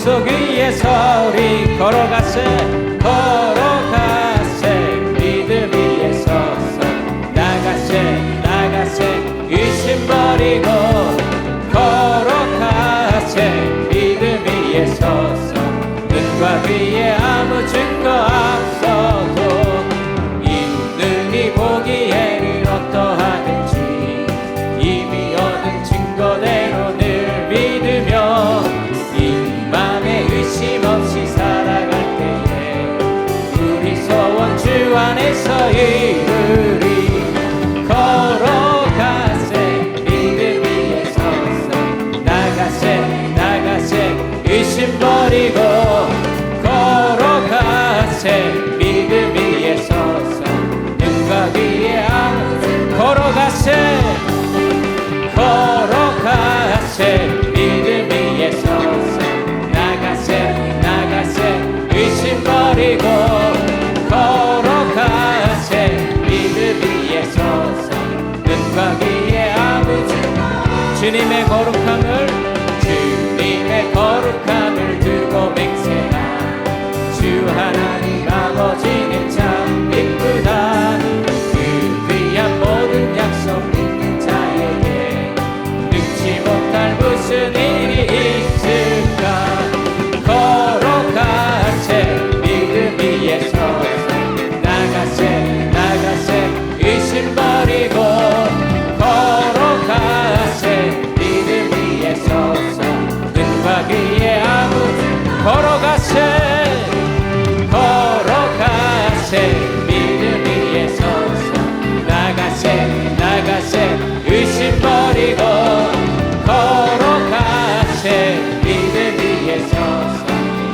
약속 위에서 우리 걸어가세 믿음 위에 서서 나가세 의심 버리고 걸어가세 믿음 위에 서서 눈과 귀에 아무 증거 앞서도 이 눈이 보기에는 어떠하든지 이미 얻은 증거대로 늘 믿으며 이 맘에 의심 없이 살아갈 때에 우리 소원 주 안에서 이루리 걸어가세 믿음 위에 서서 나가세 의심 버리고 걸어가세 믿음 위에 서서 눈과 귀에 아무 걸어가세 믿음 위에 서서 나가세 의심 버리고 걸어가세 믿음 위에 서서 눈과 귀에 아무 주님의 거룩함을 두고 맹세하 주 하나님 아버지는 참 이쁘다 그 귀한 모든 약속 믿는 자에게 능치 못할 무슨 일이 있을까 걸어가세 믿음 위에 서서 나가세 의심 버리고 걸어가세 믿음 위에 서서 눈과 귀에 아무 걸어가세 믿음 위에 서서 나가세 의심 버리고 걸어가세 믿음 위에 서서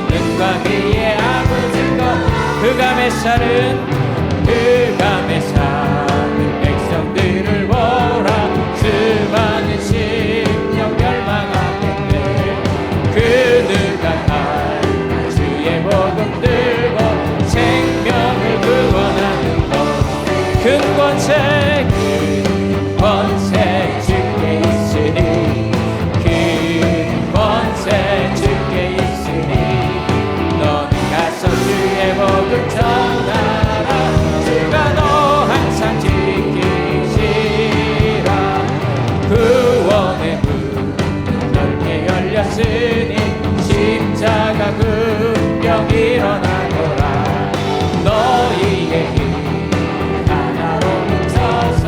눈과 귀에 아무 증거 그가 메사는 백성들을 보라 수많은 심령 멸망하겠네 그 누가 갈까 주의 복음 들고 생명을 구원하는 것 큰 권세 주께 있으니 큰 권세 주께 있으니 넌 가서 주의 복음 전하라 주가 너 항상 지키시라 구원의 문 넓게 열렸으니 십자가 군병 일어나노라 너희의 힘 하나로 뭉쳐서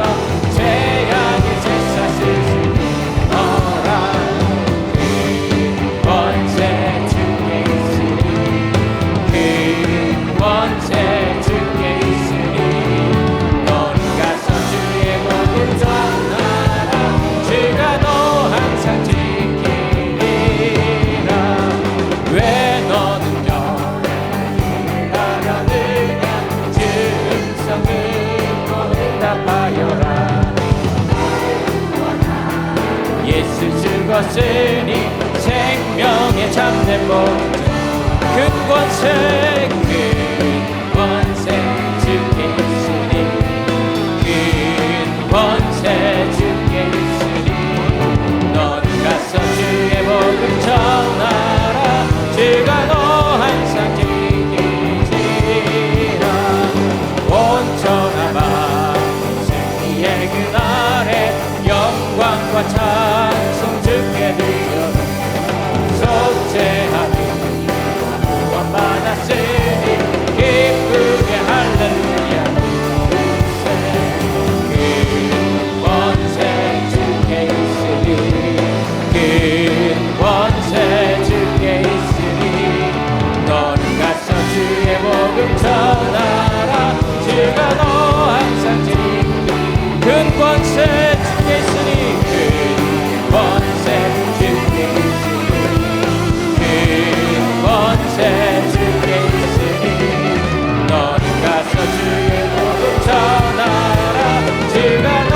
죄악의 제사 쓰시니 너라 그 권세 주께 있으니 그 권세 주께 있으니 넌 가서 주의 복음 전하라 주가 너 항상 지키리라 왜 너는 영원히 가려느냐 주 음성 듣고 응답하여라 예수 죽었으니 생명의 참된 복음 큰 권세 주께 있으니 큰 권세 주께 있으니 넌 가서 주의 복음 전하라 주가 너 항상 지키시라 온전한 마음 승리의 그날에 영광과 찬송 주께 드려 속죄하며 구원받았으니 기쁘게 할렐루야 큰 권세 주께 있으니 큰 권세 주께 있으니 넌 가서 주의 복음 전하라 주가 너 항상 지키니 큰 권세 주께 있으니 큰 권세 주께 있으니 큰 권세 주께 있으니 넌 가서 주의 복음 전하라 주가 너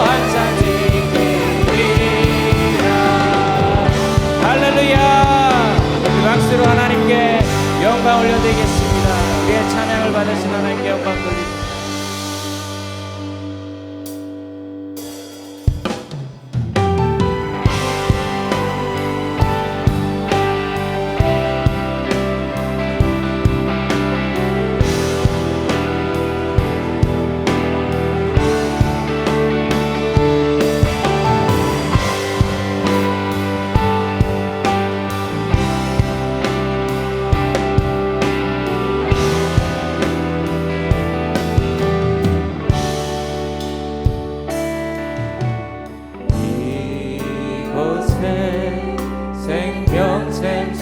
항상 지키리라 할렐루야 우리 박수로 하나님께 영광 올려드리겠습니다 우리의 찬양을 받으신 하나님께 영광 돌립니다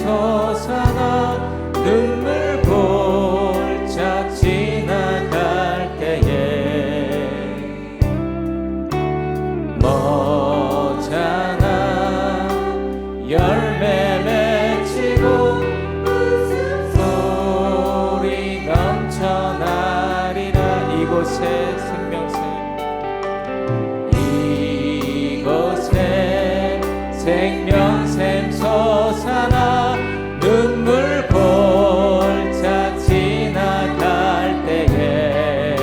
솟아나 눈물 골짝 지나갈 때에 머잖아 열매 맺히고 웃음소리 넘쳐나리라. 이곳에 생명샘, 이곳에 생명샘 솟아나 눈물 골짝 지나갈 때에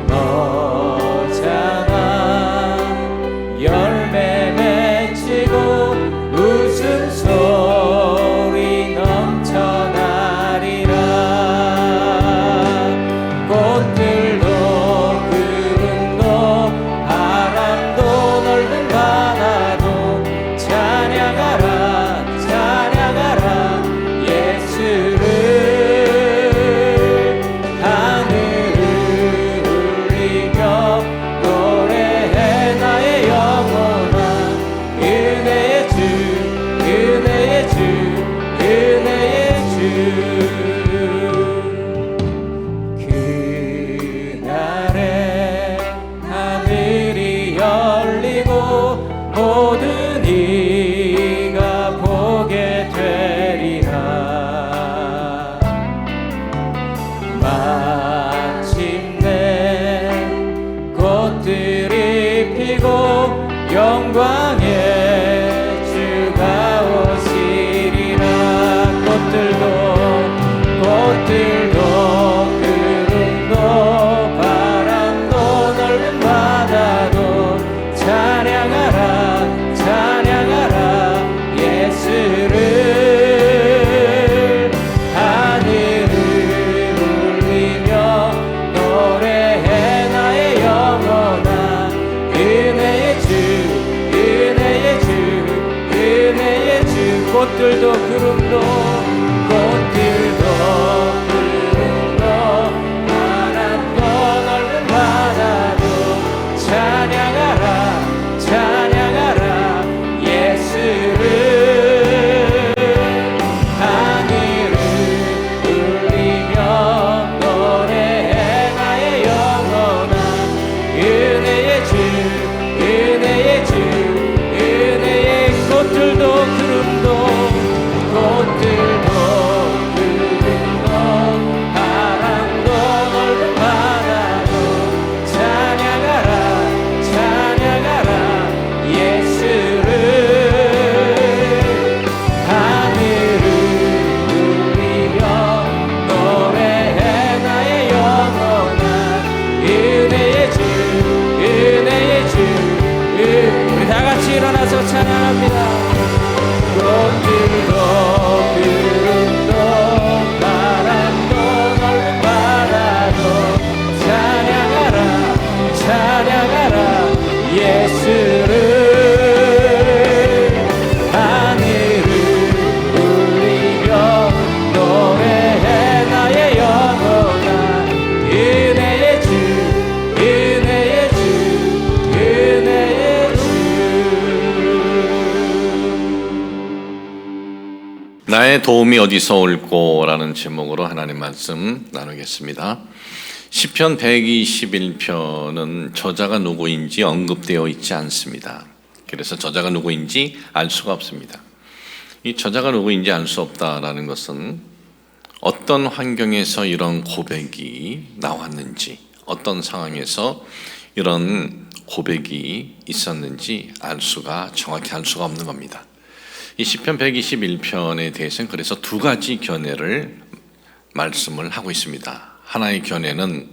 너잖아 열매 맺히고 웃음소리 넘쳐나리라. 꽃들도 구름도 바람도 넓은 바다도 찬양하라 찬양하라 예수를. 하늘을 울리며 노래해 나의 영혼아. 은혜의 주 은혜의 주 은혜의 주. 그날에 하늘이 열리고 모든 이가 보게 되리라. 마침내 꽃들이 피고 영광의 주가 오시리라. 꽃들도 구름도 바람도 넓은 바다도 찬양하라 찬양하라 예수를. 하늘을 울리며 노래해 나의 영혼아. 은혜의 주 은혜의 주 은혜의 주. 꽃들도 구름도 바람도 넓은 바다도 찬양하라 찬양하라 예수를. 하늘을 울리며 노래해 나의 영혼아. 은혜의 주 은혜의 주 은혜의. 꽃들도 구름도 바람도 넓은 바다도 찬양하라 찬양하라 예수를. 하늘을 울리며 노래해 나의 영혼아. 은혜의 주 은혜의 주. 우리 다같이 일어나서 찬양합니다. 꽃들도 구름도 바람도 넓은 바다도 찬양하라 찬양하라 예수를. 하늘을 울리며 노래해 나의 영혼아. 은혜의 주 은혜의 주 은혜의 주. 나의 도움이 어디서 올꼬라는 제목으로 하나님 말씀 나누겠습니다. 시편 121편은 저자가 누구인지 언급되어 있지 않습니다. 그래서 저자가 누구인지 알 수가 없습니다. 이 저자가 누구인지 알 수 없다라는 것은 어떤 환경에서 이런 고백이 나왔는지, 어떤 상황에서 이런 고백이 있었는지 정확히 알 수가 없는 겁니다. 이 시편 121편에 대해서는 그래서 두 가지 견해를 말씀을 하고 있습니다. 하나의 견해는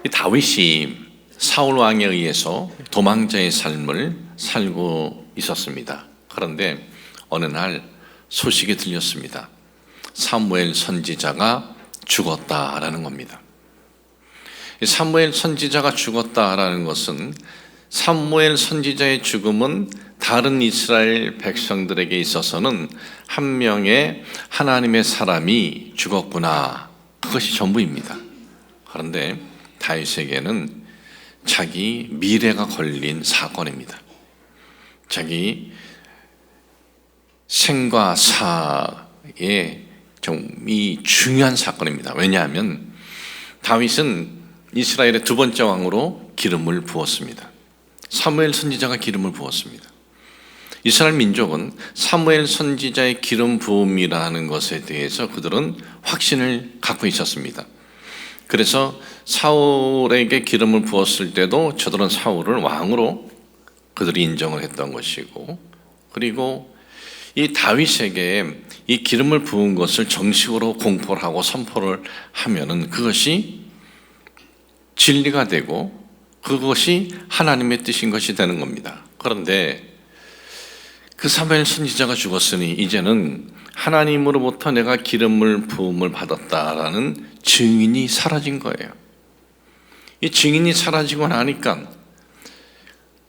이 다윗이 사울 왕에 의해서 도망자의 삶을 살고 있었습니다. 그런데 어느 날 소식이 들렸습니다. 사무엘 선지자가 죽었다라는 겁니다. 사무엘 선지자가 죽었다라는 것은 사무엘 선지자의 죽음은 다른 이스라엘 백성들에게 있어서는 한 명의 하나님의 사람이 죽었구나, 그것이 전부입니다. 그런데 다윗에게는 자기 미래가 걸린 사건입니다. 자기 생과 사의 이 중요한 사건입니다. 왜냐하면 다윗은 이스라엘의 두 번째 왕으로 기름을 부었습니다. 사무엘 선지자가 기름을 부었습니다. 이스라엘 민족은 사무엘 선지자의 기름 부음이라는 것에 대해서 그들은 확신을 갖고 있었습니다. 그래서 사울에게 기름을 부었을 때도 저들은 사울을 왕으로 그들이 인정을 했던 것이고, 그리고 이 다윗에게 이 기름을 부은 것을 정식으로 공포를 하고 선포를 하면은 그것이 진리가 되고 그것이 하나님의 뜻인 것이 되는 겁니다. 그런데 그 사무엘 선지자가 죽었으니 이제는 하나님으로부터 내가 기름을 부음을 받았다라는 증인이 사라진 거예요. 이 증인이 사라지고 나니까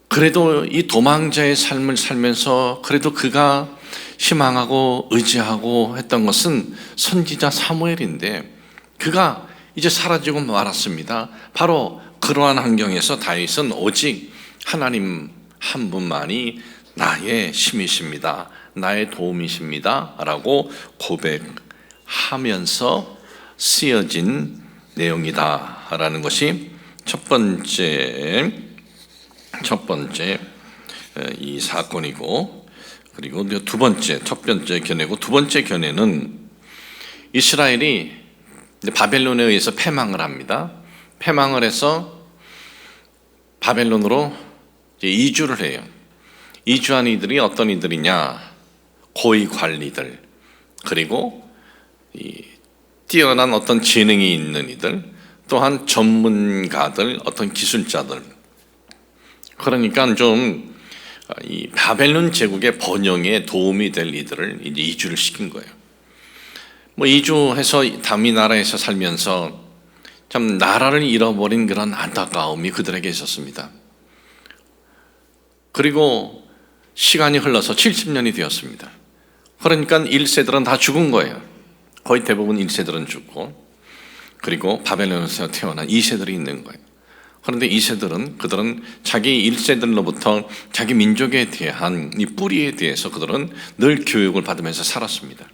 그래도 이 도망자의 삶을 살면서 그래도 그가 희망하고 의지하고 했던 것은 선지자 사무엘인데 그가 이제 사라지고 말았습니다. 바로 그러한 환경에서 다윗은 오직 하나님 한 분만이 나의 힘이십니다, 나의 도움이십니다 라고 고백하면서 쓰여진 내용이다 라는 것이 첫 번째 이 사건이고, 그리고 두 번째, 첫 번째 견해고, 두 번째 견해는 이스라엘이 바벨론에 의해서 패망을 합니다. 패망을 해서 바벨론으로 이주를 해요. 이주한 이들이 어떤 이들이냐? 고위 관리들, 그리고 뛰어난 어떤 재능이 있는 이들, 또한 전문가들, 어떤 기술자들. 그러니까 좀 이 바벨론 제국의 번영에 도움이 될 이들을 이제 이주를 시킨 거예요. 뭐 이주해서 다윗 나라에서 살면서 참 나라를 잃어버린 그런 안타까움이 그들에게 있었습니다. 그리고 시간이 흘러서 70년이 되었습니다. 그러니까 1세들은 다 죽은 거예요. 거의 대부분 1세들은 죽고, 그리고 바벨론에서 태어난 2세들이 있는 거예요. 그런데 2세들은 그들은 자기 1세들로부터 자기 민족에 대한 이 뿌리에 대해서 그들은 늘 교육을 받으면서 살았습니다.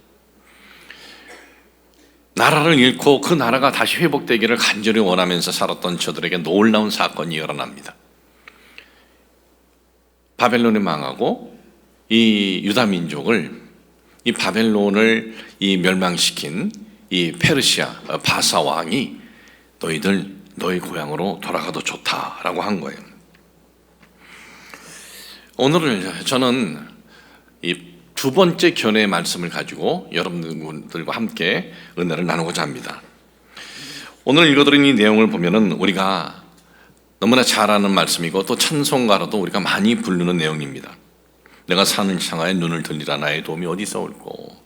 나라를 잃고 그 나라가 다시 회복되기를 간절히 원하면서 살았던 저들에게 놀라운 사건이 일어납니다. 바벨론이 망하고 이 유다 민족을, 이 바벨론을 멸망시킨 이 페르시아 바사 왕이 너희 고향으로 돌아가도 좋다라고 한 거예요. 오늘 저는 이 두 번째 견해의 말씀을 가지고 여러분들과 함께 은혜를 나누고자 합니다. 오늘 읽어드린 이 내용을 보면은 우리가 너무나 잘 아는 말씀이고 또 찬송가로도 우리가 많이 부르는 내용입니다. 내가 사는 창하에 눈을 들리라, 나의 도움이 어디서 올꼬.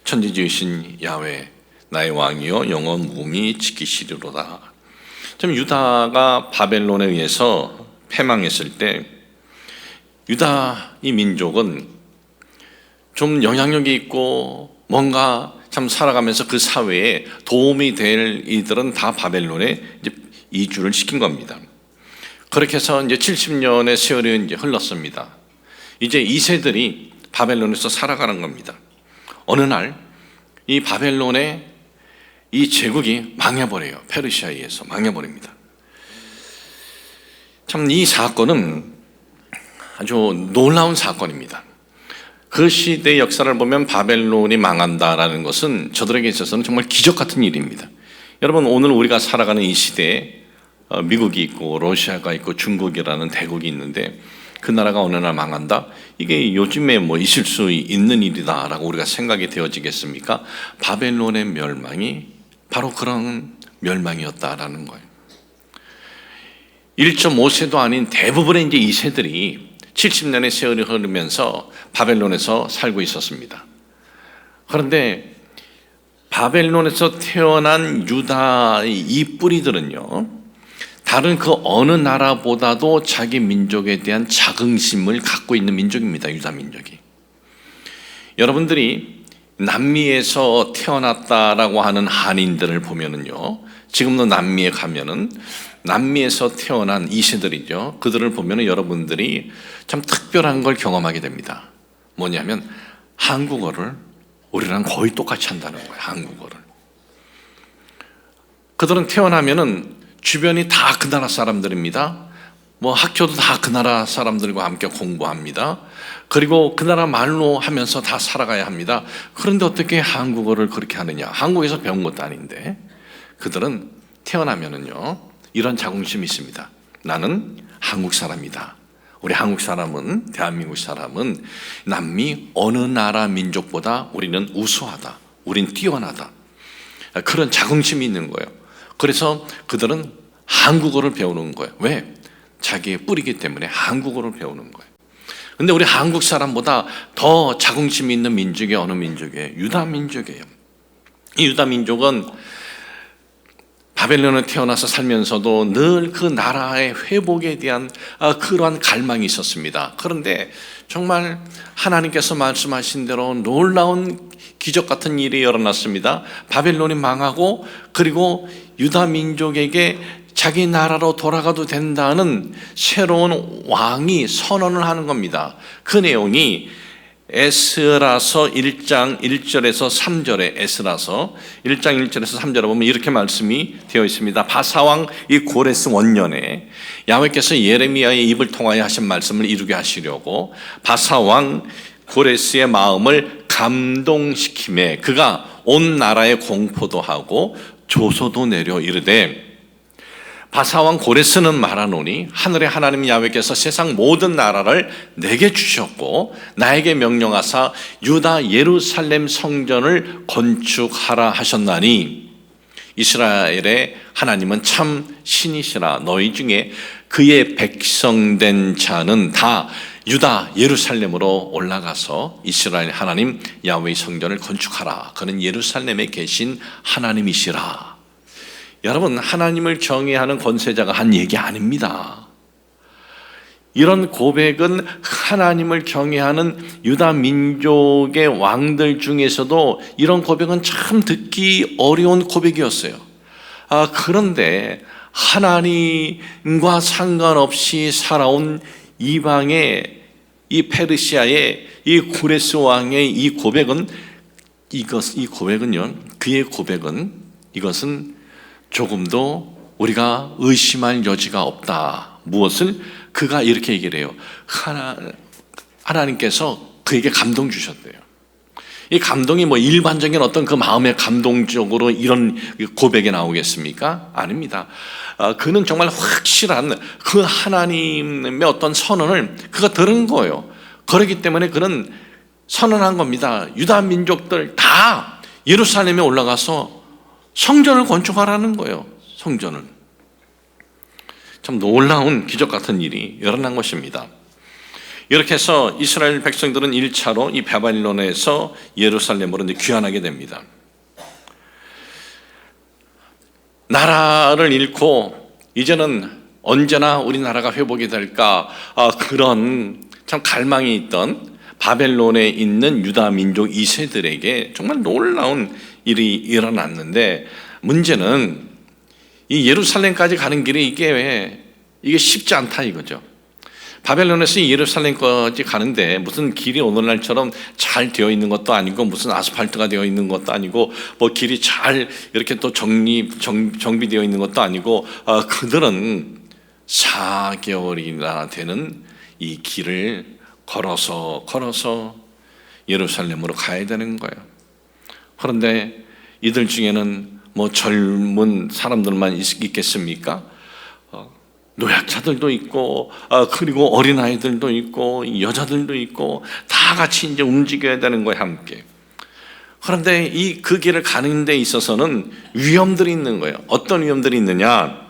천지 지으신 야훼 나의 왕이여 영원 무궁히 지키시리로다. 참 유다가 바벨론에 의해서 패망했을 때 유다 이 민족은 좀 영향력이 있고 뭔가 참 살아가면서 그 사회에 도움이 될 이들은 다 바벨론에 이제 이주를 시킨 겁니다. 그렇게 해서 이제 70년의 세월이 이제 흘렀습니다. 이제 2세들이 바벨론에서 살아가는 겁니다. 어느 날 이 바벨론의 이 제국이 망해버려요. 페르시아에 의해서 망해버립니다. 참 이 사건은 아주 놀라운 사건입니다. 그 시대의 역사를 보면 바벨론이 망한다라는 것은 저들에게 있어서는 정말 기적 같은 일입니다. 여러분, 오늘 우리가 살아가는 이 시대에 미국이 있고 러시아가 있고 중국이라는 대국이 있는데 그 나라가 어느 날 망한다? 이게 요즘에 뭐 있을 수 있는 일이다라고 우리가 생각이 되어지겠습니까? 바벨론의 멸망이 바로 그런 멸망이었다라는 거예요. 1.5세도 아닌 대부분의 이제 2세들이 70년의 세월이 흐르면서 바벨론에서 살고 있었습니다. 그런데 바벨론에서 태어난 유다의 이 뿌리들은요, 다른 그 어느 나라보다도 자기 민족에 대한 자긍심을 갖고 있는 민족입니다. 유다 민족이. 여러분들이 남미에서 태어났다라고 하는 한인들을 보면은요, 지금도 남미에 가면은 남미에서 태어난 2세들이죠. 그들을 보면은 여러분들이 참 특별한 걸 경험하게 됩니다. 뭐냐면 한국어를 우리랑 거의 똑같이 한다는 거예요. 한국어를. 그들은 태어나면은 주변이 다 그 나라 사람들입니다. 뭐 학교도 다 그 나라 사람들과 함께 공부합니다. 그리고 그 나라 말로 하면서 다 살아가야 합니다. 그런데 어떻게 한국어를 그렇게 하느냐? 한국에서 배운 것도 아닌데 그들은 태어나면은요 이런 자긍심이 있습니다. 나는 한국 사람이다. 우리 한국 사람은, 대한민국 사람은 남미 어느 나라 민족보다 우리는 우수하다. 우린 뛰어나다. 그런 자긍심이 있는 거예요. 그래서 그들은 한국어를 배우는 거예요. 왜? 자기의 뿌리기 때문에 한국어를 배우는 거예요. 근데 우리 한국 사람보다 더 자긍심이 있는 민족이 어느 민족이에요? 유다 민족이에요. 이 유다 민족은 바벨론에 태어나서 살면서도 늘 그 나라의 회복에 대한 그러한 갈망이 있었습니다. 그런데 정말 하나님께서 말씀하신 대로 놀라운 기적 같은 일이 일어났습니다. 바벨론이 망하고 그리고 유다 민족에게 자기 나라로 돌아가도 된다는 새로운 왕이 선언을 하는 겁니다. 그 내용이 에스라서 1장 1절에서 3절에 에스라서 1장 1절에서 3절에 보면 이렇게 말씀이 되어 있습니다. 바사왕 이 고레스 원년에 야훼께서 예레미야의 입을 통하여 하신 말씀을 이루게 하시려고 바사왕 고레스의 마음을 감동시키매 그가 온 나라에 공포도 하고 조소도 내려 이르되 바사왕 고레스는 말하노니 하늘의 하나님 야훼께서 세상 모든 나라를 내게 주셨고 나에게 명령하사 유다 예루살렘 성전을 건축하라 하셨나니 이스라엘의 하나님은 참 신이시라. 너희 중에 그의 백성된 자는 다 유다 예루살렘으로 올라가서 이스라엘 하나님 야훼의 성전을 건축하라. 그는 예루살렘에 계신 하나님이시라. 여러분, 하나님을 경외하는 권세자가 한 얘기 아닙니다. 이런 고백은 하나님을 경외하는 유다 민족의 왕들 중에서도 이런 고백은 참 듣기 어려운 고백이었어요. 그런데 하나님과 상관없이 살아온 이방의 이 페르시아의 이 고레스 왕의 이 고백은 그의 고백은 이것은 조금도 우리가 의심할 여지가 없다. 무엇을? 그가 이렇게 얘기를 해요. 하나님께서 그에게 감동 주셨대요. 이 감동이 뭐 일반적인 어떤 그 마음의 감동적으로 이런 고백에 나오겠습니까? 아닙니다. 그는 정말 확실한 그 하나님의 어떤 선언을 그가 들은 거예요. 그렇기 때문에 그는 선언한 겁니다. 유다 민족들 다 예루살렘에 올라가서 성전을 건축하라는 거예요. 성전을. 참 놀라운 기적 같은 일이 일어난 것입니다. 이렇게 해서 이스라엘 백성들은 1차로 이 바벨론에서 예루살렘으로 귀환하게 됩니다. 나라를 잃고 이제는 언제나 우리나라가 회복이 될까 그런 참 갈망이 있던 바벨론에 있는 유다 민족 2세들에게 정말 놀라운 일이 일어났는데 문제는 이 예루살렘까지 가는 길이 이게 쉽지 않다 이거죠. 바벨론에서 예루살렘까지 가는데 무슨 길이 오늘날처럼 잘 되어 있는 것도 아니고 무슨 아스팔트가 되어 있는 것도 아니고 뭐 길이 잘 이렇게 또 정비되어 있는 것도 아니고 그들은 4개월이나 되는 이 길을 걸어서 예루살렘으로 가야 되는 거예요. 그런데 이들 중에는 뭐 젊은 사람들만 있겠습니까? 노약자들도 있고 그리고 어린아이들도 있고 여자들도 있고 다 같이 이제 움직여야 되는 거예요, 함께. 그런데 그 길을 가는 데 있어서는 위험들이 있는 거예요. 어떤 위험들이 있느냐?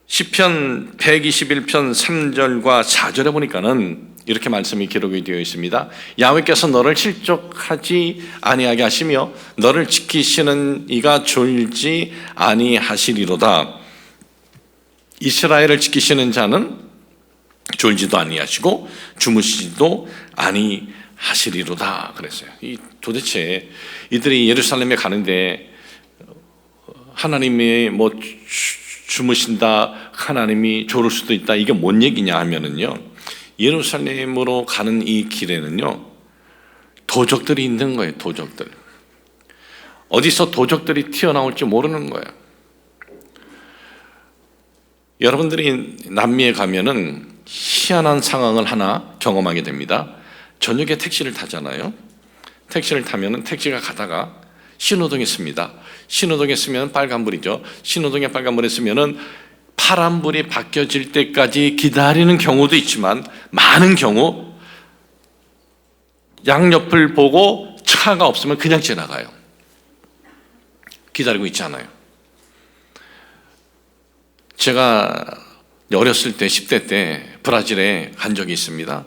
시편 121편 3절과 4절에 보니까는 이렇게 말씀이 기록이 되어 있습니다. 야훼께서 너를 실족하지 아니하게 하시며 너를 지키시는 이가 졸지 아니하시리로다. 이스라엘을 지키시는 자는 졸지도 아니하시고 주무시지도 아니하시리로다 그랬어요. 도대체 이들이 예루살렘에 가는데 하나님이 뭐 주무신다, 하나님이 졸을 수도 있다, 이게 뭔 얘기냐 하면은요, 예루살렘으로 가는 이 길에는요 도적들이 있는 거예요. 도적들. 어디서 도적들이 튀어나올지 모르는 거예요. 여러분들이 남미에 가면은 희한한 상황을 하나 경험하게 됩니다. 저녁에 택시를 타잖아요. 택시를 타면은 택시가 가다가 신호등에 씁니다. 신호등에 쓰면 빨간불이죠. 신호등에 빨간불에 쓰면은 파란불이 바뀌어질 때까지 기다리는 경우도 있지만 많은 경우 양옆을 보고 차가 없으면 그냥 지나가요. 기다리고 있지 않아요. 제가 어렸을 때 10대 때 브라질에 간 적이 있습니다.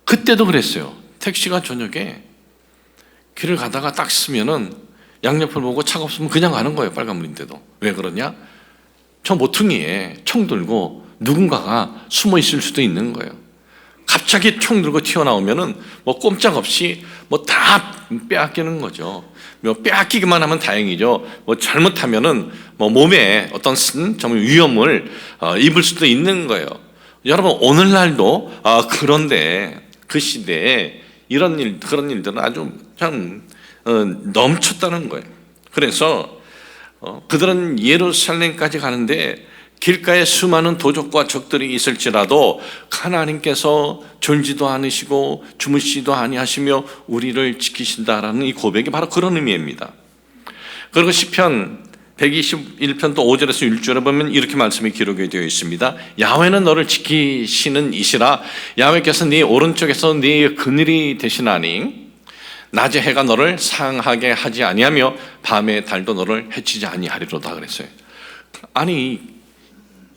그때도 그랬어요. 택시가 저녁에 길을 가다가 딱 쓰면은 양옆을 보고 차가 없으면 그냥 가는 거예요. 빨간불인데도. 왜 그러냐? 저 모퉁이에 총 들고 누군가가 숨어 있을 수도 있는 거예요. 갑자기 총 들고 튀어나오면은 뭐 꼼짝없이 뭐 다 빼앗기는 거죠. 뭐 빼앗기기만 하면 다행이죠. 뭐 잘못하면은 뭐 몸에 어떤 정말 위험을 입을 수도 있는 거예요. 여러분 오늘날도 그런데 그 시대에 그런 일들은 아주 참 넘쳤다는 거예요. 그래서 그들은 예루살렘까지 가는데 길가에 수많은 도적과 적들이 있을지라도 하나님께서 졸지도 않으시고 주무시지도 아니하시며 우리를 지키신다라는 이 고백이 바로 그런 의미입니다. 그리고 시편 121편 또 5절에서 1절에 보면 이렇게 말씀이 기록이 되어 있습니다. 야훼는 너를 지키시는 이시라. 야훼께서 네 오른쪽에서 네 그늘이 되시나니 낮에 해가 너를 상하게 하지 아니하며 밤에 달도 너를 해치지 아니하리로다 그랬어요. 아니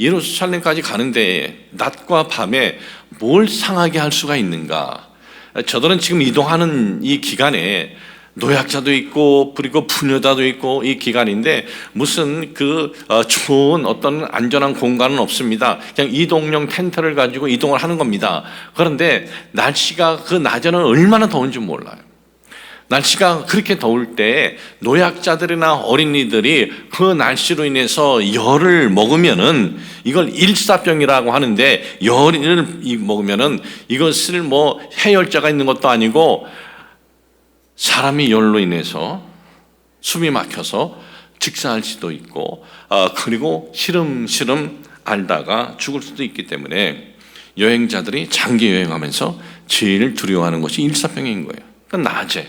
예루살렘까지 가는데 낮과 밤에 뭘 상하게 할 수가 있는가? 저들은 지금 이동하는 이 기간에 노약자도 있고 그리고 부녀자도 있고 이 기간인데 무슨 좋은 어떤 안전한 공간은 없습니다. 그냥 이동용 텐트를 가지고 이동을 하는 겁니다. 그런데 날씨가 그 낮에는 얼마나 더운지 몰라요. 날씨가 그렇게 더울 때 노약자들이나 어린이들이 그 날씨로 인해서 열을 먹으면은 이걸 일사병이라고 하는데 열을 먹으면은 이것을 뭐 해열제가 있는 것도 아니고 사람이 열로 인해서 숨이 막혀서 직사할 수도 있고 그리고 시름시름 앓다가 죽을 수도 있기 때문에 여행자들이 장기 여행하면서 제일 두려워하는 것이 일사병인 거예요. 그러니까 낮에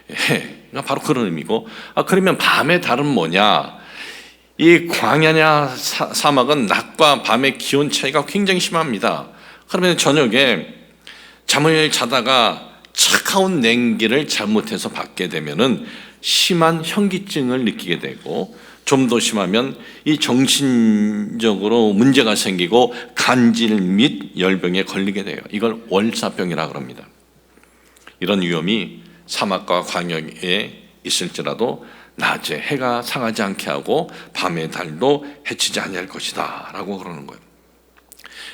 그러니까 바로 그런 의미고 그러면 밤의 달은 뭐냐? 이 광야냐 사막은 낮과 밤의 기온 차이가 굉장히 심합니다. 그러면 저녁에 잠을 자다가 차가운 냉기를 잘못해서 받게 되면은 심한 현기증을 느끼게 되고 좀 더 심하면 이 정신적으로 문제가 생기고 간질 및 열병에 걸리게 돼요. 이걸 월사병이라고 합니다. 이런 위험이 사막과 광야에 있을지라도 낮에 해가 상하지 않게 하고 밤의 달도 해치지 아니할 것이다 라고 그러는 거예요.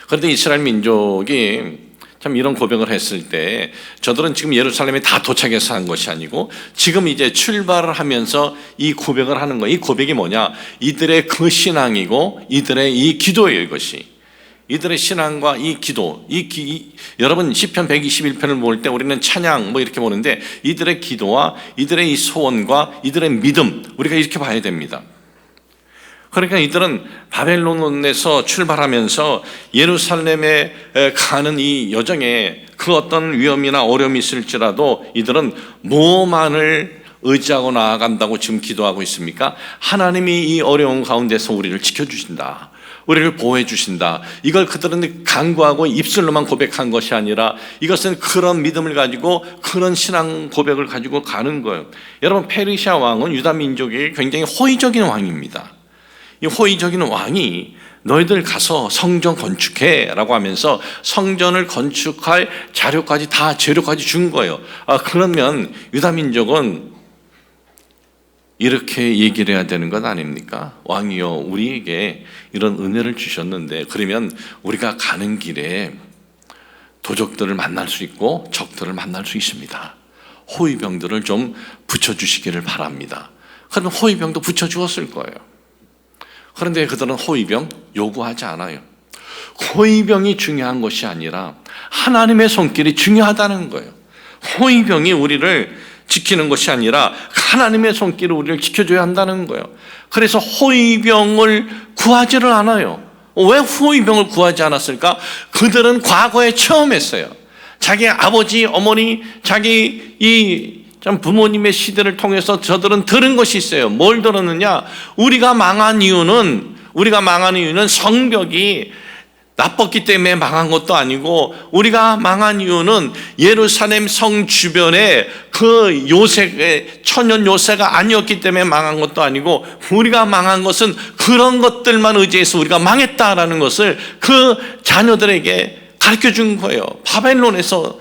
그런데 이스라엘 민족이 참 이런 고백을 했을 때 저들은 지금 예루살렘에 다 도착해서 한 것이 아니고 지금 이제 출발을 하면서 이 고백을 하는 거예요. 이 고백이 뭐냐? 이들의 그 신앙이고 이들의 이 기도예요. 이것이 이들의 신앙과 이 기도, 여러분 시편 121편을 볼 때 우리는 찬양 뭐 이렇게 보는데 이들의 기도와 이들의 이 소원과 이들의 믿음 우리가 이렇게 봐야 됩니다. 그러니까 이들은 바벨론에서 출발하면서 예루살렘에 가는 이 여정에 그 어떤 위험이나 어려움이 있을지라도 이들은 뭐만을 의지하고 나아간다고 지금 기도하고 있습니까? 하나님이 이 어려운 가운데서 우리를 지켜주신다. 우리를 보호해 주신다. 이걸 그들은 간구하고 입술로만 고백한 것이 아니라 이것은 그런 믿음을 가지고 그런 신앙 고백을 가지고 가는 거예요. 여러분 페르시아 왕은 유다 민족이 굉장히 호의적인 왕입니다. 이 호의적인 왕이 너희들 가서 성전 건축해 라고 하면서 성전을 건축할 자료까지 다 재료까지 준 거예요. 그러면 유다 민족은 이렇게 얘기를 해야 되는 것 아닙니까? 왕이여 우리에게 이런 은혜를 주셨는데 그러면 우리가 가는 길에 도적들을 만날 수 있고 적들을 만날 수 있습니다. 호위병들을 좀 붙여주시기를 바랍니다. 그러면 호위병도 붙여주었을 거예요. 그런데 그들은 호위병 요구하지 않아요. 호위병이 중요한 것이 아니라 하나님의 손길이 중요하다는 거예요. 호위병이 우리를 지키는 것이 아니라 하나님의 손길을 우리를 지켜줘야 한다는 거예요. 그래서 호위병을 구하지를 않아요. 왜 호위병을 구하지 않았을까? 그들은 과거에 체험했어요. 자기 아버지, 어머니, 자기 참 부모님의 시대를 통해서 저들은 들은 것이 있어요. 뭘 들었느냐? 우리가 망한 이유는 성벽이 나빴기 때문에 망한 것도 아니고, 우리가 망한 이유는 예루살렘 성 주변에 그 천연 요새가 아니었기 때문에 망한 것도 아니고, 우리가 망한 것은 그런 것들만 의지해서 우리가 망했다라는 것을 그 자녀들에게 가르쳐 준 거예요. 바벨론에서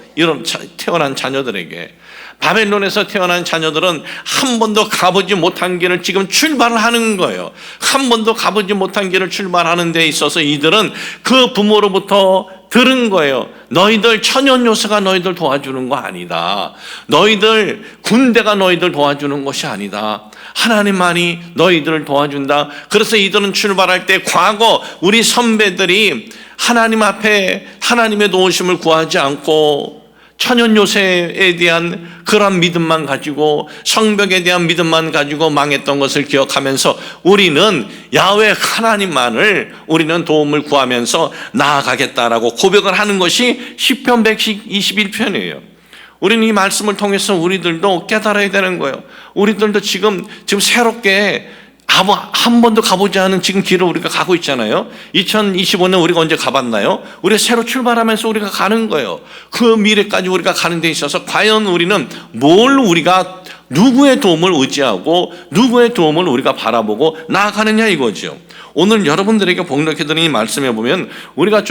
태어난 자녀들에게. 바벨론에서 태어난 자녀들은 한 번도 가보지 못한 길을 지금 출발을 하는 거예요. 한 번도 가보지 못한 길을 출발하는 데 있어서 이들은 그 부모로부터 들은 거예요. 너희들 천연 요새가 너희들 도와주는 거 아니다. 너희들 군대가 너희들 도와주는 것이 아니다. 하나님만이 너희들을 도와준다. 그래서 이들은 출발할 때 과거 우리 선배들이 하나님 앞에 하나님의 도우심을 구하지 않고 천연 요새에 대한 그런 믿음만 가지고, 성벽에 대한 믿음만 가지고 망했던 것을 기억하면서 우리는 야훼 하나님만을 우리는 도움을 구하면서 나아가겠다라고 고백을 하는 것이 시편 121편이에요. 우리는 이 말씀을 통해서 우리들도 깨달아야 되는 거예요. 우리들도 지금 새롭게 한 번도 가보지 않은 지금 길을 우리가 가고 있잖아요. 2025년 우리가 언제 가봤나요? 우리가 새로 출발하면서 우리가 가는 거예요. 그 미래까지 우리가 가는 데 있어서 과연 우리는 우리가 누구의 도움을 의지하고 누구의 도움을 우리가 바라보고 나아가느냐 이거죠. 오늘 여러분들에게 복록해드린 이 말씀에 보면 우리가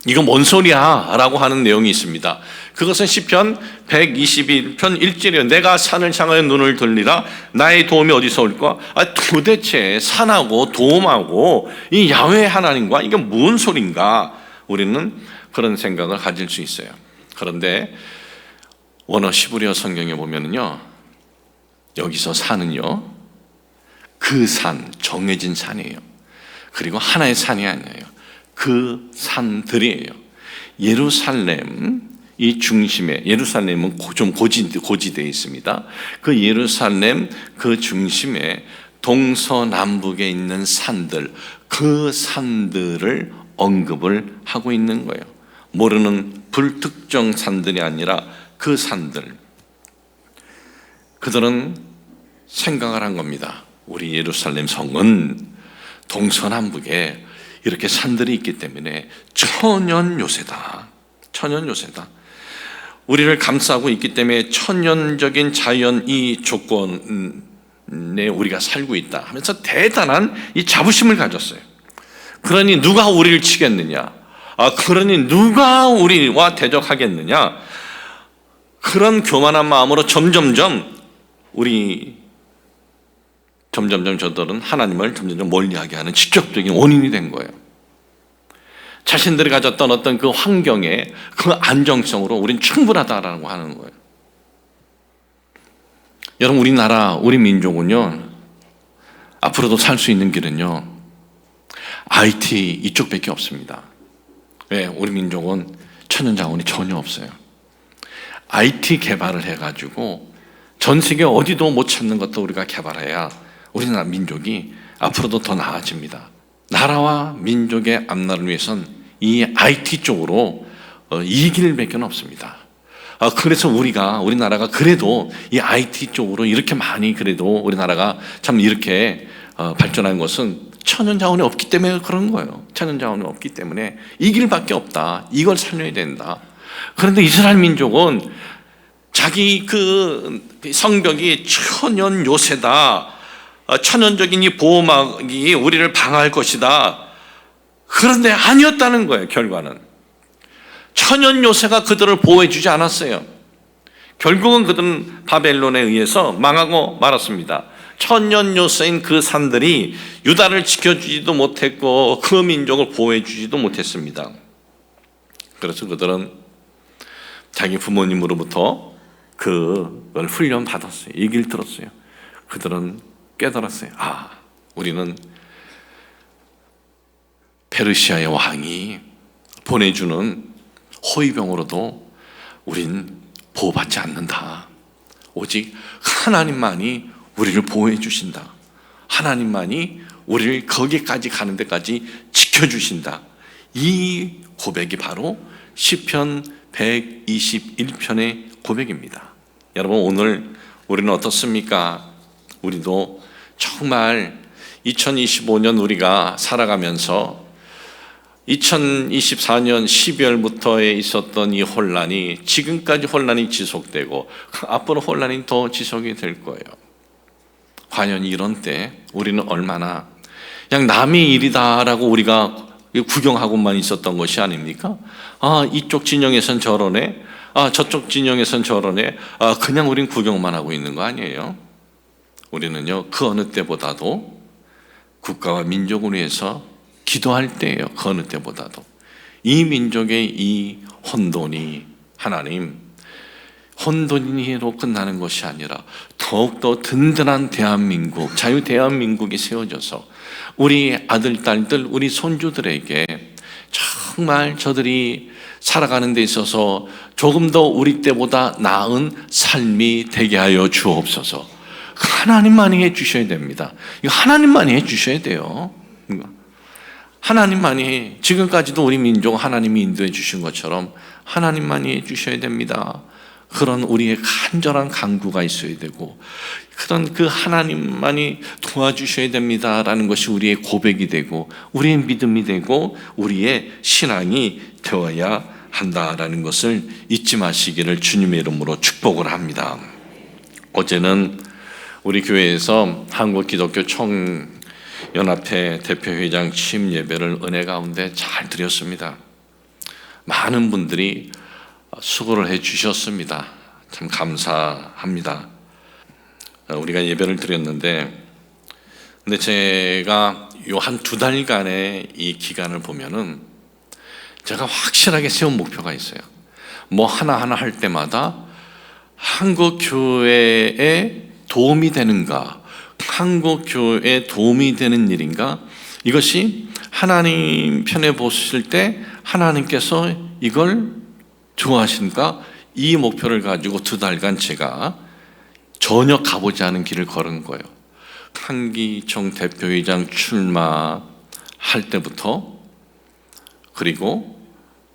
이거 뭔 소리야? 라고 하는 내용이 있습니다. 그것은 시편 121편 1절이에요. 내가 산을 향하여 눈을 돌리라. 나의 도움이 어디서 올까? 도대체 산하고 도움하고 이 야훼 하나님과 이게 무슨 소린가? 우리는 그런 생각을 가질 수 있어요. 그런데 원어 시브리어 성경에 보면은요, 여기서 산은요, 그 산, 정해진 산이에요. 그리고 하나의 산이 아니에요. 그 산들이에요. 예루살렘 이 중심에, 예루살렘은 좀 고지되어 있습니다. 그 예루살렘 그 중심에 동서남북에 있는 산들, 그 산들을 언급을 하고 있는 거예요. 모르는 불특정 산들이 아니라 그 산들. 그들은 생각을 한 겁니다. 우리 예루살렘 성은 동서남북에 이렇게 산들이 있기 때문에 천연 요새다. 천연 요새다. 우리를 감싸고 있기 때문에 천연적인 자연 이 조건에 우리가 살고 있다 하면서 대단한 이 자부심을 가졌어요. 그러니 누가 우리를 치겠느냐? 그러니 누가 우리와 대적하겠느냐? 그런 교만한 마음으로 점점점 저들은 하나님을 점점점 멀리하게 하는 직접적인 원인이 된 거예요. 자신들이 가졌던 어떤 그 환경에 그 안정성으로 우린 충분하다라고 하는 거예요. 여러분, 우리 민족은요, 앞으로도 살 수 있는 길은요, IT 이쪽밖에 없습니다. 왜? 우리 민족은 천연자원이 전혀 없어요. IT 개발을 해가지고 전 세계 어디도 못 찾는 것도 우리가 개발해야 우리나라 민족이 앞으로도 더 나아집니다. 나라와 민족의 앞날을 위해선 이 IT 쪽으로 이길 밖에 없습니다. 그래서 우리나라가 그래도 이 IT 쪽으로 이렇게 많이 그래도 우리나라가 참 이렇게 발전한 것은 천연자원이 없기 때문에 그런 거예요. 천연자원이 없기 때문에 이 길밖에 없다. 이걸 살려야 된다. 그런데 이스라엘 민족은 자기 그 성벽이 천연 요새다. 천연적인 이 보호막이 우리를 방어할 것이다. 그런데 아니었다는 거예요. 결과는 천연 요새가 그들을 보호해주지 않았어요. 결국은 그들은 바벨론에 의해서 망하고 말았습니다. 천연 요새인 그 산들이 유다를 지켜주지도 못했고 그 민족을 보호해주지도 못했습니다. 그래서 그들은 자기 부모님으로부터 그걸 훈련 받았어요. 얘기를 들었어요. 그들은 깨달았어요. 우리는 페르시아의 왕이 보내주는 호위병으로도 우린 보호받지 않는다. 오직 하나님만이 우리를 보호해 주신다. 하나님만이 우리를 거기까지 가는 데까지 지켜주신다. 이 고백이 바로 시편 121편의 고백입니다. 여러분, 오늘 우리는 어떻습니까? 우리도 정말 2025년 우리가 살아가면서 2024년 12월부터에 있었던 이 혼란이 지금까지 혼란이 지속되고 앞으로 혼란이 더 지속이 될 거예요. 과연 이런 때 우리는 얼마나 그냥 남의 일이다라고 우리가 구경하고만 있었던 것이 아닙니까? 이쪽 진영에선 저러네, 저쪽 진영에선 저러네, 그냥 우린 구경만 하고 있는 거 아니에요? 우리는요, 그 어느 때보다도 국가와 민족을 위해서 기도할 때예요. 그 어느 때보다도 이 민족의 이 혼돈이 하나님, 혼돈이로 끝나는 것이 아니라 더욱더 든든한 대한민국, 자유 대한민국이 세워져서 우리 아들, 딸들, 우리 손주들에게 정말 저들이 살아가는 데 있어서 조금 더 우리 때보다 나은 삶이 되게 하여 주옵소서. 하나님만이 해주셔야 됩니다. 이거 하나님만이 해주셔야 돼요. 하나님만이, 지금까지도 우리 민족 하나님이 인도해 주신 것처럼 하나님만이 해주셔야 됩니다. 그런 우리의 간절한 간구가 있어야 되고, 그런 그 하나님만이 도와주셔야 됩니다라는 것이 우리의 고백이 되고 우리의 믿음이 되고 우리의 신앙이 되어야 한다라는 것을 잊지 마시기를 주님의 이름으로 축복을 합니다. 어제는 우리 교회에서 한국기독교총연합회 대표회장 취임 예배를 은혜 가운데 잘 드렸습니다. 많은 분들이 수고를 해 주셨습니다. 참 감사합니다. 우리가 예배를 드렸는데, 근데 제가 요 한 2달간의 이 기간을 보면은 제가 확실하게 세운 목표가 있어요. 뭐 하나하나 할 때마다 한국 교회에 도움이 되는가, 한국 교회에 도움이 되는 일인가, 이것이 하나님 편에 보실 때 하나님께서 이걸 좋아하신가, 이 목표를 가지고 2달간 제가 전혀 가보지 않은 길을 걸은 거예요. 한기총 대표회장 출마할 때부터, 그리고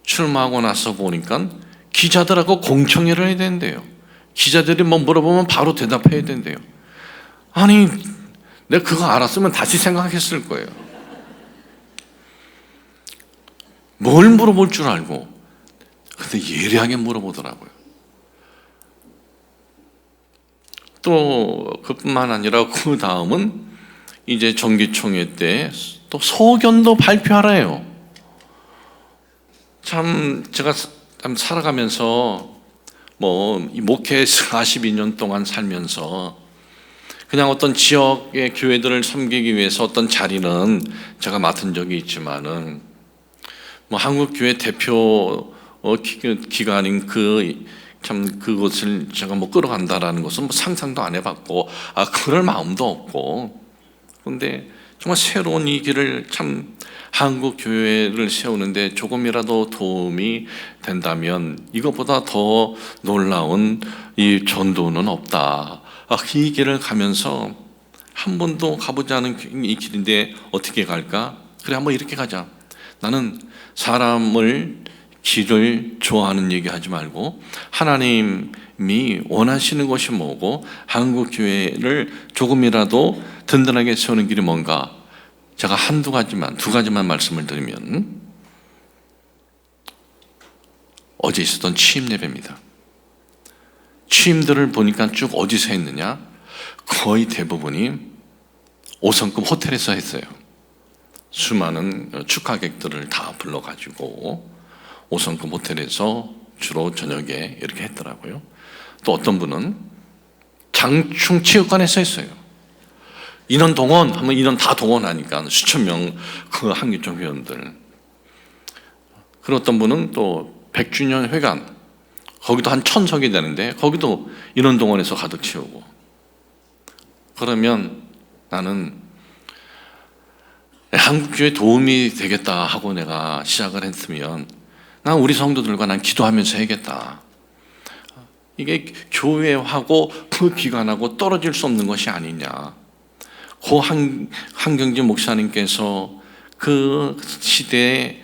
출마하고 나서 보니까 기자들하고 공청회를 해야 된대요. 기자들이 뭐 물어보면 바로 대답해야 된대요. 아니, 내가 그거 알았으면 다시 생각했을 거예요. 뭘 물어볼 줄 알고. 근데 예리하게 물어보더라고요. 또 그뿐만 아니라 그 다음은 이제 정기총회 때 또 소견도 발표하래요. 참 제가 살아가면서 뭐 목회 42년 동안 살면서 그냥 어떤 지역의 교회들을 섬기기 위해서 어떤 자리는 제가 맡은 적이 있지만은 뭐 한국교회 대표 기관인 그것을 제가 뭐 끌어간다라는 것은 뭐 상상도 안 해봤고, 그럴 마음도 없고, 그런데 정말 새로운 이 길을 참 한국 교회를 세우는데 조금이라도 도움이 된다면 이것보다 더 놀라운 이 전도는 없다. 이 길을 가면서 한 번도 가보지 않은 이 길인데 어떻게 갈까? 그래, 한번 이렇게 가자. 나는 사람을 길을 좋아하는 얘기 하지 말고 하나님이 원하시는 것이 뭐고 한국 교회를 조금이라도 든든하게 세우는 길이 뭔가, 제가 두 가지만 말씀을 드리면, 어제 있었던 취임 예배입니다. 취임들을 보니까 쭉 어디서 했느냐? 거의 대부분이 5성급 호텔에서 했어요. 수많은 축하객들을 다 불러가지고 5성급 호텔에서 주로 저녁에 이렇게 했더라고요. 또 어떤 분은 장충체육관에서 했어요. 인원 동원 하면 인원 다 동원하니까 수천 명 그 한기총 회원들. 그리고 어떤 분은 또 100주년 회관, 거기도 한 1000석이 되는데 거기도 인원 동원해서 가득 채우고. 그러면 나는 한국교회에 도움이 되겠다 하고 내가 시작을 했으면 난 우리 성도들과 난 기도하면서 해야겠다. 이게 교회하고 그 기관하고 떨어질 수 없는 것이 아니냐. 고 한경진 목사님께서 그 시대에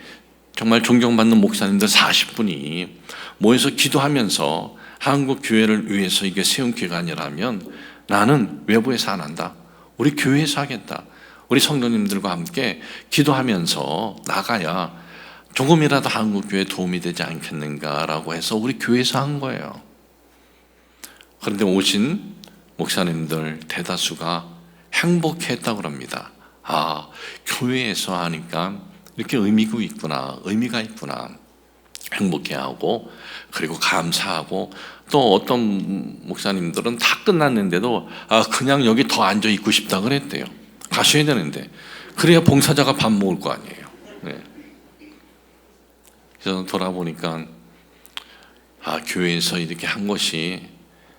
정말 존경받는 목사님들 40분이 모여서 기도하면서 한국 교회를 위해서 이게 세운 기관이라면 나는 외부에서 안 한다. 우리 교회에서 하겠다. 우리 성도님들과 함께 기도하면서 나가야 조금이라도 한국 교회에 도움이 되지 않겠는가라고 해서 우리 교회에서 한 거예요. 그런데 오신 목사님들 대다수가 행복했다고 합니다. 아, 교회에서 하니까 이렇게 의미가 있구나. 행복해하고 그리고 감사하고 또 어떤 목사님들은 다 끝났는데도 그냥 여기 더 앉아 있고 싶다 그랬대요. 가셔야 되는데 그래야 봉사자가 밥 먹을 거 아니에요. 네. 그래서 돌아보니까 교회에서 이렇게 한 것이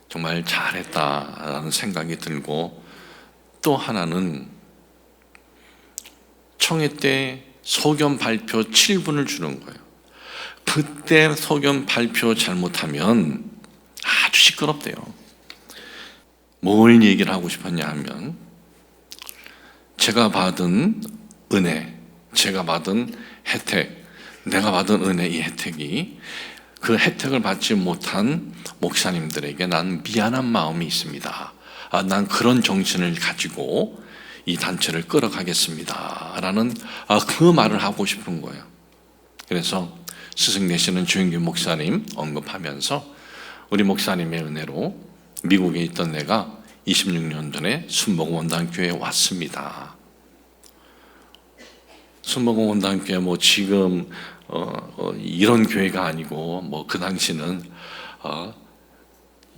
정말 잘했다라는 생각이 들고, 또 하나는 청회 때 소견 발표 7분을 주는 거예요. 그때 소견 발표 잘못하면 아주 시끄럽대요. 뭘 얘기를 하고 싶었냐 하면, 제가 받은 은혜, 제가 받은 혜택, 내가 받은 은혜, 이 혜택이 그 혜택을 받지 못한 목사님들에게 난 미안한 마음이 있습니다. 난 그런 정신을 가지고 이 단체를 끌어가겠습니다 라는 그 말을 하고 싶은 거예요. 그래서 스승 되시는 주영균 목사님 언급하면서 우리 목사님의 은혜로 미국에 있던 내가 26년 전에 순복음원단교회에 왔습니다. 순복음원단교회 지금 이런 교회가 아니고 그 당시는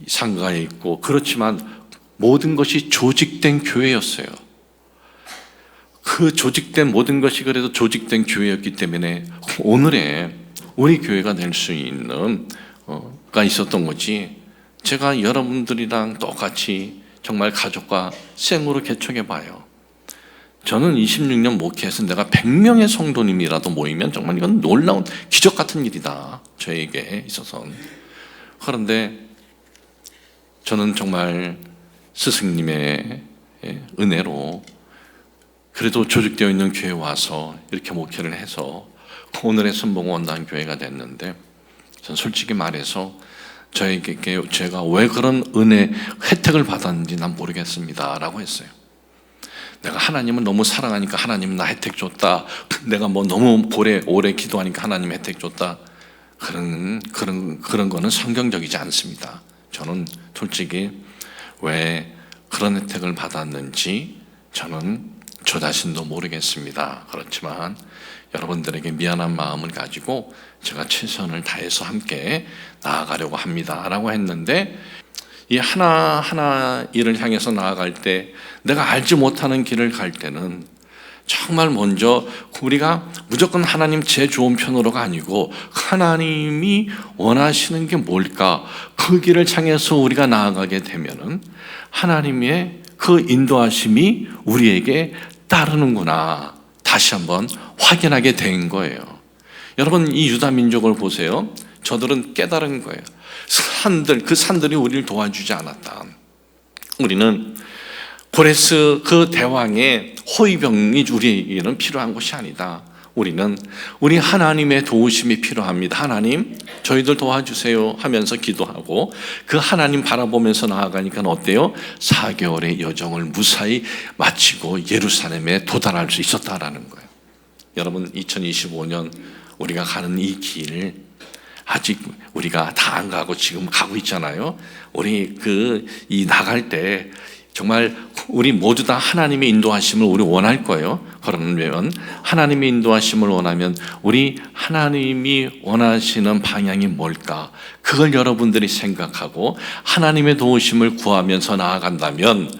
상가에 있고 그렇지만 모든 것이 조직된 교회였어요. 그 조직된 모든 것이 그래도 조직된 교회였기 때문에 오늘의 우리 교회가 될 수 있는 가 있었던 거지. 제가 여러분들이랑 똑같이 정말 가족과 생으로 개척해 봐요. 저는 26년 목회해서 내가 100명의 성도님이라도 모이면 정말 이건 놀라운 기적 같은 일이다, 저에게 있어서는. 그런데 저는 정말 스승님의 은혜로 그래도 조직되어 있는 교회에 와서 이렇게 목회를 해서 오늘의 순복음원단교회가 됐는데, 전 솔직히 말해서 저에게 제가 왜 그런 은혜 혜택을 받았는지 난 모르겠습니다 라고 했어요. 내가 하나님을 너무 사랑하니까 하나님 나 혜택 줬다, 내가 너무 오래 기도하니까 하나님 혜택 줬다, 그런 거는 성경적이지 않습니다. 저는 솔직히 왜 그런 혜택을 받았는지 저는 저 자신도 모르겠습니다. 그렇지만 여러분들에게 미안한 마음을 가지고 제가 최선을 다해서 함께 나아가려고 합니다 라고 했는데, 이 하나하나 일을 향해서 나아갈 때 내가 알지 못하는 길을 갈 때는 정말 먼저 우리가 무조건 하나님 제 좋은 편으로가 아니고 하나님이 원하시는 게 뭘까, 그 길을 향해서 우리가 나아가게 되면은 하나님의 그 인도하심이 우리에게 따르는구나 다시 한번 확인하게 된 거예요. 여러분, 이 유다 민족을 보세요. 저들은 깨달은 거예요. 그 산들이 우리를 도와주지 않았다. 우리는 고레스 그 대왕의 호위병이 우리에게는 필요한 것이 아니다. 우리 하나님의 도우심이 필요합니다. 하나님, 저희들 도와주세요 하면서 기도하고 그 하나님 바라보면서 나아가니까 어때요? 4개월의 여정을 무사히 마치고 예루살렘에 도달할 수 있었다라는 거예요. 여러분, 2025년 우리가 가는 이 길, 아직 우리가 다 안 가고 지금 가고 있잖아요. 우리 이 나갈 때 정말 우리 모두 다 하나님의 인도하심을 우리 원할 거예요. 그러면 하나님의 인도하심을 원하면 우리 하나님이 원하시는 방향이 뭘까? 그걸 여러분들이 생각하고 하나님의 도우심을 구하면서 나아간다면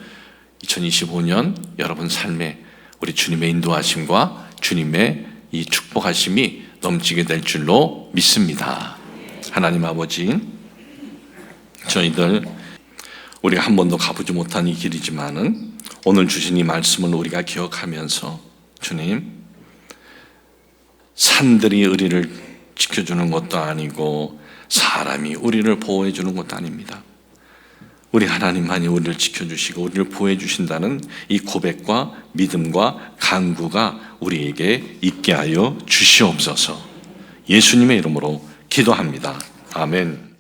2025년 여러분 삶에 우리 주님의 인도하심과 주님의 이 축복하심이 넘치게 될 줄로 믿습니다. 하나님 아버지, 저희들 우리가 한 번도 가보지 못한 이 길이지만은 오늘 주신 이 말씀을 우리가 기억하면서, 주님, 산들이 우리를 지켜주는 것도 아니고 사람이 우리를 보호해 주는 것도 아닙니다. 우리 하나님만이 우리를 지켜주시고 우리를 보호해 주신다는 이 고백과 믿음과 간구가 우리에게 있게 하여 주시옵소서. 예수님의 이름으로 기도합니다. 아멘.